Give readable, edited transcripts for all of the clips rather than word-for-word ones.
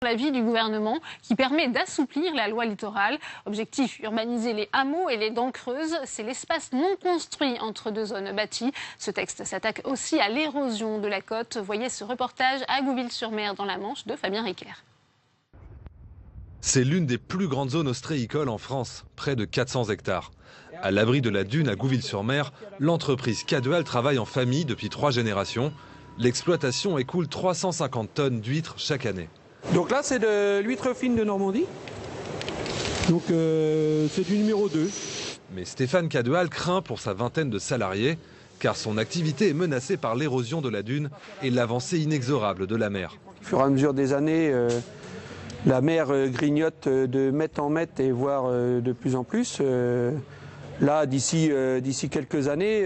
l'avis du gouvernement qui permet d'assouplir la loi littorale. Objectif, urbaniser les hameaux et les dents creuses. C'est l'espace non construit entre deux zones bâties. Ce texte s'attaque aussi à l'érosion de la côte. Voyez ce reportage à Gouville-sur-Mer dans la Manche de Fabien Riquer. C'est l'une des plus grandes zones ostréicoles en France, près de 400 hectares. À l'abri de la dune à Gouville-sur-Mer, l'entreprise Cadeal travaille en famille depuis 3 générations. L'exploitation écoule 350 tonnes d'huîtres chaque année. Donc là, c'est de l'huître fine de Normandie. Donc c'est du numéro 2. Mais Stéphane Cadeal craint pour sa vingtaine de salariés, car son activité est menacée par l'érosion de la dune et l'avancée inexorable de la mer. Au fur et à mesure des années, la mer grignote de mètre en mètre et voire de plus en plus. Là, d'ici quelques années,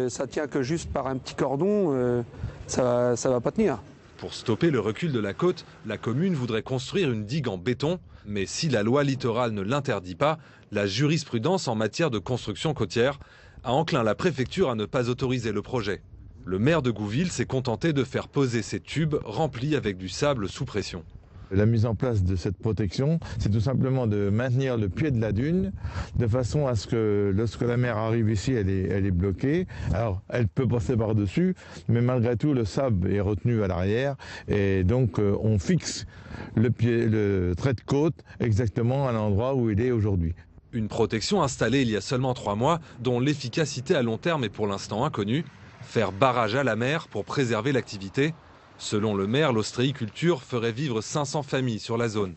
ça tient que juste par un petit cordon, ça va pas tenir. Pour stopper le recul de la côte, la commune voudrait construire une digue en béton. Mais si la loi littorale ne l'interdit pas, la jurisprudence en matière de construction côtière a enclin la préfecture à ne pas autoriser le projet. Le maire de Gouville s'est contenté de faire poser ces tubes remplis avec du sable sous pression. La mise en place de cette protection, c'est tout simplement de maintenir le pied de la dune de façon à ce que lorsque la mer arrive ici, elle est bloquée. Alors, elle peut passer par-dessus, mais malgré tout, le sable est retenu à l'arrière et donc on fixe le trait de côte exactement à l'endroit où il est aujourd'hui. Une protection installée il y a seulement 3 mois, dont l'efficacité à long terme est pour l'instant inconnue. Faire barrage à la mer pour préserver l'activité. Selon le maire, l'ostréiculture ferait vivre 500 familles sur la zone.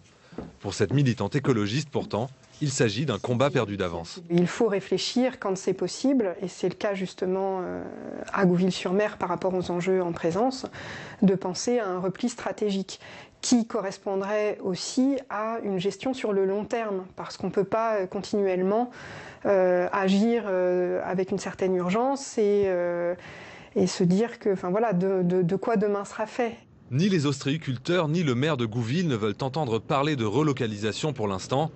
Pour cette militante écologiste, pourtant, il s'agit d'un combat perdu d'avance. Il faut réfléchir quand c'est possible, et c'est le cas justement à Gouville-sur-Mer par rapport aux enjeux en présence, de penser à un repli stratégique qui correspondrait aussi à une gestion sur le long terme, parce qu'on ne peut pas continuellement agir avec une certaine urgence et se dire que, enfin voilà, de quoi demain sera fait. Ni les ostréiculteurs ni le maire de Gouville ne veulent entendre parler de relocalisation pour l'instant.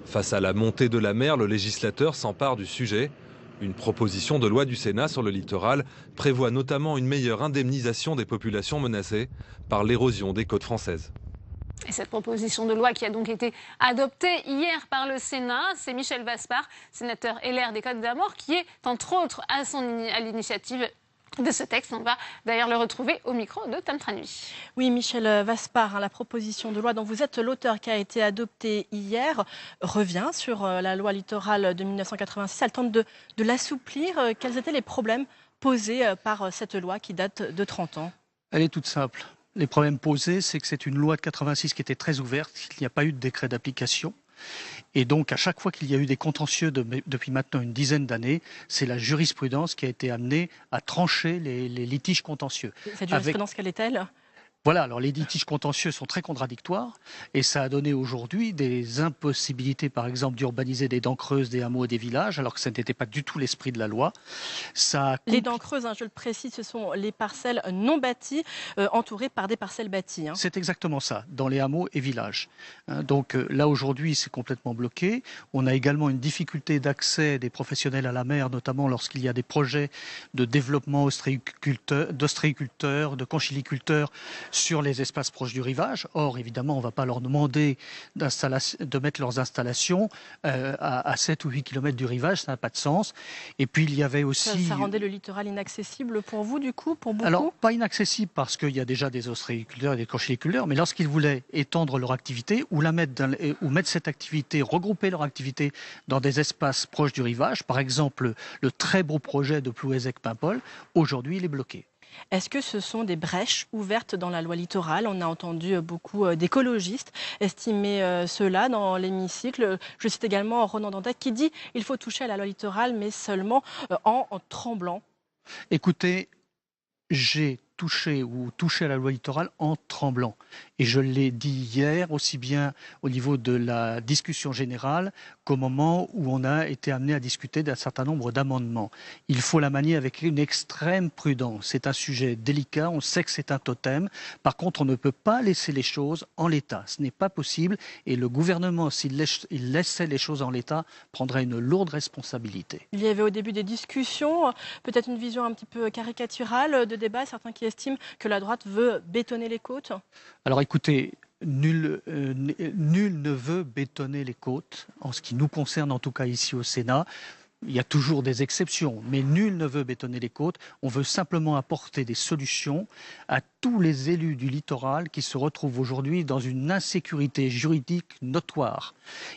Face à la montée de la mer, le législateur s'empare du sujet. Une proposition de loi du Sénat sur le littoral prévoit notamment une meilleure indemnisation des populations menacées par l'érosion des côtes françaises. Et cette proposition de loi qui a donc été adoptée hier par le Sénat, c'est Michel Vaspart, sénateur LR des Côtes-d'Armor, qui est entre autres à l'initiative de ce texte. On va d'ailleurs le retrouver au micro de Tam Tranui. Oui, Michel Vaspart, la proposition de loi dont vous êtes l'auteur qui a été adoptée hier revient sur la loi littorale de 1986. Elle tente de l'assouplir. Quels étaient les problèmes posés par cette loi qui date de 30 ans? Elle est toute simple. Les problèmes posés, c'est que c'est une loi de 86 qui était très ouverte, qu'il n'y a pas eu de décret d'application. Et donc, à chaque fois qu'il y a eu des contentieux depuis maintenant une dizaine d'années, c'est la jurisprudence qui a été amenée à trancher les litiges contentieux. Cette jurisprudence, quelle est-elle ? Voilà, alors les litiges contentieux sont très contradictoires et ça a donné aujourd'hui des impossibilités, par exemple, d'urbaniser des dents creuses, des hameaux et des villages, alors que ça n'était pas du tout l'esprit de la loi. Les dents creuses, je le précise, ce sont les parcelles non bâties, entourées par des parcelles bâties. C'est exactement ça, dans les hameaux et villages. Donc là, aujourd'hui, c'est complètement bloqué. On a également une difficulté d'accès des professionnels à la mer, notamment lorsqu'il y a des projets de développement d'ostréiculteurs, de conchiliculteurs, sur les espaces proches du rivage. Or, évidemment, on ne va pas leur demander de mettre leurs installations à 7 ou 8 km du rivage, ça n'a pas de sens. Et puis, il y avait aussi... Ça rendait le littoral inaccessible pour vous, du coup, pour beaucoup? Alors, pas inaccessible parce qu'il y a déjà des ostréiculteurs et des conchiliculteurs, mais lorsqu'ils voulaient étendre leur activité ou mettre cette activité, regrouper leur activité dans des espaces proches du rivage, par exemple, le très beau projet de Plouézec-Paimpol, aujourd'hui, il est bloqué. Est-ce que ce sont des brèches ouvertes dans la loi littorale? On a entendu beaucoup d'écologistes estimer cela dans l'hémicycle. Je cite également Ronan Dantec qui dit qu'il faut toucher à la loi littorale, mais seulement en tremblant. Écoutez, j'ai touché à la loi littorale en tremblant. Et je l'ai dit hier, aussi bien au niveau de la discussion générale qu'au moment où on a été amené à discuter d'un certain nombre d'amendements. Il faut la manier avec une extrême prudence. C'est un sujet délicat, on sait que c'est un totem. Par contre, on ne peut pas laisser les choses en l'état. Ce n'est pas possible. Et le gouvernement, s'il laissait les choses en l'état, prendrait une lourde responsabilité. Il y avait au début des discussions, peut-être une vision un petit peu caricaturale de débat, certains qui estiment que la droite veut bétonner les côtes. Alors écoutez, nul ne veut bétonner les côtes, en ce qui nous concerne en tout cas ici au Sénat. Il y a toujours des exceptions, mais nul ne veut bétonner les côtes. On veut simplement apporter des solutions à tous les élus du littoral qui se retrouvent aujourd'hui dans une insécurité juridique notoire.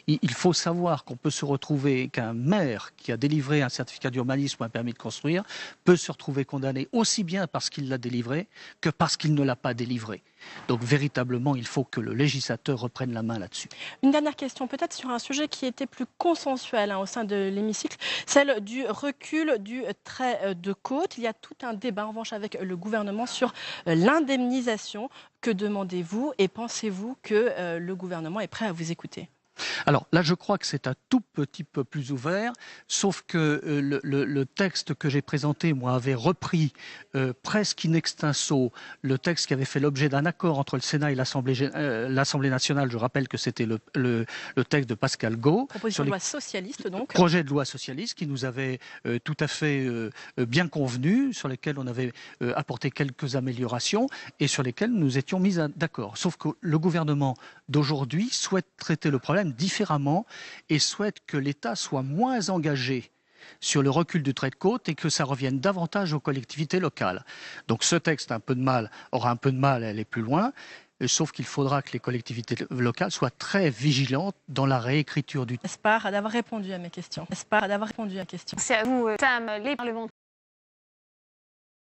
Il faut savoir qu'on peut se retrouver, qu'un maire qui a délivré un certificat d'urbanisme ou un permis de construire peut se retrouver condamné aussi bien parce qu'il l'a délivré que parce qu'il ne l'a pas délivré. Donc véritablement, il faut que le législateur reprenne la main là-dessus. Une dernière question, peut-être sur un sujet qui était plus consensuel au sein de l'hémicycle, celle du recul du trait de côte. Il y a tout un débat en revanche avec le gouvernement sur l'indemnisation. Que demandez-vous et pensez-vous que le gouvernement est prêt à vous écouter ? Alors là, je crois que c'est un tout petit peu plus ouvert, sauf que le texte que j'ai présenté, moi, avait repris presque in extenso le texte qui avait fait l'objet d'un accord entre le Sénat et l'Assemblée nationale. Je rappelle que c'était le texte de Pascal Gau. Proposition de loi socialiste, donc. Projet de loi socialiste qui nous avait tout à fait bien convenu, sur lesquels on avait apporté quelques améliorations et sur lesquels nous étions mis d'accord. Sauf que le gouvernement d'aujourd'hui souhaite traiter le problème différemment et souhaite que l'État soit moins engagé sur le recul du trait de côte et que ça revienne davantage aux collectivités locales. Donc ce texte aura un peu de mal à aller plus loin, sauf qu'il faudra que les collectivités locales soient très vigilantes dans la réécriture du texte. J'espère d'avoir répondu à mes questions. C'est à vous, Tam, les parlementaires.